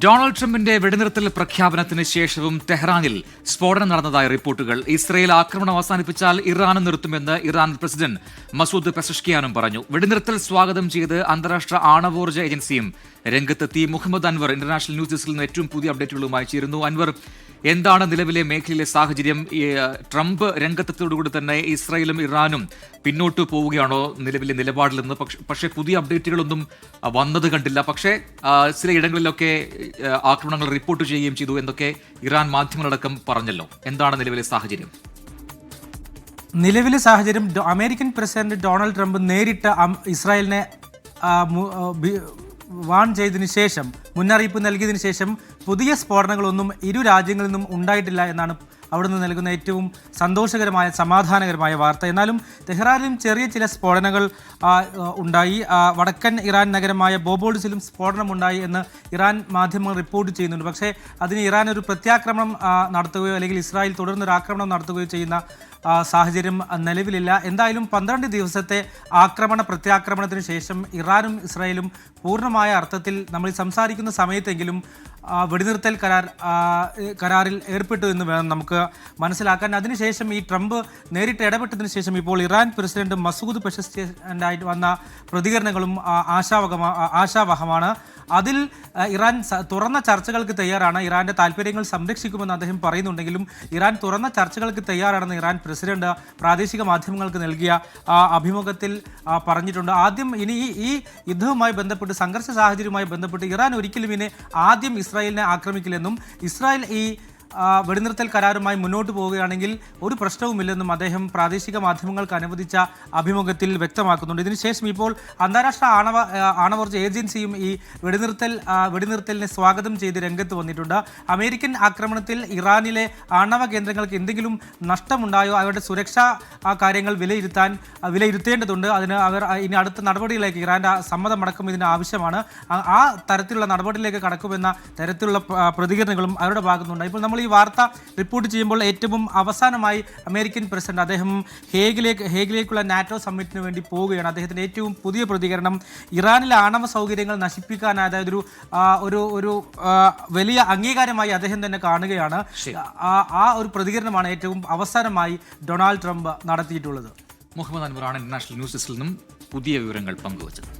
Donald ട്രംപിന്റെ വെടിനിർത്തൽ പ്രഖ്യാപനത്തിന് ശേഷവും ടെഹ്റാനിൽ സ്ഫോടനം നടന്നതായി റിപ്പോർട്ടുകൾ. ഇസ്രയേൽ ആക്രമണം അവസാനിപ്പിച്ചാൽ ഇറാനും നിർത്തുമെന്ന് ഇറാൻ പ്രസിഡന്റ് മസൂദ് പെസഷ്കിയാനും പറഞ്ഞു. വെടിനിർത്തൽ സ്വാഗതം ചെയ്ത് അന്താരാഷ്ട്ര ആണവോർജ്ജ ഏജൻസിയും രംഗത്തെത്തി. മുഹമ്മദ് അൻവർ ഇന്റർനാഷണൽ ന്യൂസ് ഡെസ്കിൽ നിന്ന് ഏറ്റവും പുതിയ അപ്ഡേറ്റുകളുമായി ചേരുന്നു. അൻവർ, എന്താണ് നിലവിലെ മേഖലയിലെ സാഹചര്യം? ട്രംപ് രംഗത്തെത്തോടുകൂടി തന്നെ ഇസ്രായേലും ഇറാനും പിന്നോട്ട് പോവുകയാണോ നിലവിലെ നിലപാടിൽ നിന്ന്? പക്ഷേ പുതിയ അപ്ഡേറ്റുകളൊന്നും വന്നത് കണ്ടില്ല. പക്ഷേ ചില ഇടങ്ങളിലൊക്കെ ആക്രമണങ്ങൾ റിപ്പോർട്ട് ചെയ്യുകയും ചെയ്തു എന്നൊക്കെ ഇറാൻ മാധ്യമങ്ങളടക്കം പറഞ്ഞല്ലോ. എന്താണ് നിലവിലെ സാഹചര്യം? നിലവിലെ സാഹചര്യം, അമേരിക്കൻ പ്രസിഡന്റ് ഡൊണാൾഡ് ട്രംപ് നേരിട്ട് ഇസ്രായേലിനെ വാൺ ചെയ്തതിനു ശേഷം, മുന്നറിയിപ്പ് നൽകിയതിനു ശേഷം പുതിയ സ്ഫോടനങ്ങളൊന്നും ഇരു രാജ്യങ്ങളിൽ നിന്നും ഉണ്ടായിട്ടില്ല എന്നാണ് അവിടെ നിന്ന് നൽകുന്ന ഏറ്റവും സന്തോഷകരമായ സമാധാനകരമായ വാർത്ത. എന്നാലും തെഹ്റാനിലും ചെറിയ ചില സ്ഫോടനങ്ങൾ ഉണ്ടായി. വടക്കൻ ഇറാൻ നഗരമായ ബോബോൾസിലും സ്ഫോടനമുണ്ടായി എന്ന് ഇറാൻ മാധ്യമങ്ങൾ റിപ്പോർട്ട് ചെയ്യുന്നുണ്ട്. പക്ഷേ അതിന് ഇറാൻ ഒരു പ്രത്യാക്രമണം നടത്തുകയോ അല്ലെങ്കിൽ ഇസ്രായേൽ തുടർന്നൊരു ആക്രമണം നടത്തുകയോ ചെയ്യുന്ന സാഹചര്യം നിലവിലില്ല. എന്തായാലും 12 ദിവസത്തെ പ്രത്യാക്രമണത്തിന് ശേഷം ഇറാനും ഇസ്രായേലും പൂർണ്ണമായ അർത്ഥത്തിൽ നമ്മൾ സംസാരിക്കുന്ന സമയത്തെങ്കിലും വെടിനിർത്തൽ കരാറിൽ ഏർപ്പെട്ടു എന്ന് വേണം നമുക്ക് മനസ്സിലാക്കാൻ. അതിനുശേഷം ഈ ട്രംപ് നേരിട്ട് ഇടപെട്ടതിന് ശേഷം ഇപ്പോൾ ഇറാൻ പ്രസിഡന്റ് മസൂദ് പെസഷ്കിയാനായിട്ട് വന്ന പ്രതികരണങ്ങളും ആശാവഹമാണ്. അതിൽ ഇറാൻ തുറന്ന ചർച്ചകൾക്ക് തയ്യാറാണ്, ഇറാന്റെ താല്പര്യങ്ങൾ സംരക്ഷിക്കുമെന്ന് അദ്ദേഹം പറയുന്നുണ്ടെങ്കിലും ഇറാൻ തുറന്ന ചർച്ചകൾക്ക് തയ്യാറാണെന്ന് ഇറാൻ പ്രസിഡന്റ് പ്രാദേശിക മാധ്യമങ്ങൾക്ക് നൽകിയ അഭിമുഖത്തിൽ പറഞ്ഞിട്ടുണ്ട്. ആദ്യം ഇനി ഈ യുദ്ധവുമായി ബന്ധപ്പെട്ട്, സംഘർഷ സാഹചര്യവുമായി ബന്ധപ്പെട്ട് ഇറാൻ ഒരിക്കലും ഇനി ആദ്യം ഇസ്രായേലിനെ ആക്രമിക്കില്ലെന്നും ഇസ്രായേൽ ഈ വെടിനിർത്തൽ കരാറുമായി മുന്നോട്ട് പോവുകയാണെങ്കിൽ ഒരു പ്രശ്നവുമില്ലെന്നും അദ്ദേഹം പ്രാദേശിക മാധ്യമങ്ങൾക്ക് അനുവദിച്ച അഭിമുഖത്തിൽ വ്യക്തമാക്കുന്നുണ്ട്. ഇതിനുശേഷം ഇപ്പോൾ അന്താരാഷ്ട്ര ആണവോർജ്ജ ഏജൻസിയും ഈ വെടിനിർത്തലിനെ സ്വാഗതം ചെയ്ത് രംഗത്ത് വന്നിട്ടുണ്ട്. അമേരിക്കൻ ആക്രമണത്തിൽ ഇറാനിലെ ആണവ കേന്ദ്രങ്ങൾക്ക് എന്തെങ്കിലും നഷ്ടമുണ്ടായോ, അവരുടെ സുരക്ഷാ കാര്യങ്ങൾ വിലയിരുത്തേണ്ടതുണ്ട്. അതിന് അവർ ഇനി അടുത്ത നടപടികളിലേക്ക് ഇറാന്റെ സമ്മതമടക്കം ഇതിന് ആവശ്യമാണ്. ആ തരത്തിലുള്ള നടപടിയിലേക്ക് കടക്കുമെന്ന തരത്തിലുള്ള പ്രതികരണങ്ങളും അവരുടെ ഭാഗത്തുനിന്നുണ്ട്. ഇപ്പോൾ നമ്മൾ ഈ വാർത്ത റിപ്പോർട്ട് ചെയ്യുമ്പോൾ ഏറ്റവും അവസാനമായി അമേരിക്കൻ പ്രസിഡന്റ് അദ്ദേഹം ഹേഗിലേക്കുള്ള നാറ്റോ സമ്മിറ്റിന് വേണ്ടി പോവുകയാണ്. അദ്ദേഹത്തിന്റെ ഏറ്റവും പുതിയ പ്രതികരണം ഇറാനിലെ ആണവ സൗകര്യങ്ങൾ നശിപ്പിക്കാൻ, അതായത് ഒരു വലിയ അംഗീകാരമായി അദ്ദേഹം തന്നെ കാണുകയാണ്. ആ ഒരു പ്രതികരണമാണ് ഏറ്റവും അവസാനമായി ഡൊണാൾഡ് ട്രംപ് നടത്തിയിട്ടുള്ളത്. മുഹമ്മദ് അൻവറാണ് ഇന്റർനാഷണൽ ന്യൂസ് ഡെസ്കിൽ നിന്നും പുതിയ വിവരങ്ങൾ പങ്കുവച്ചത്.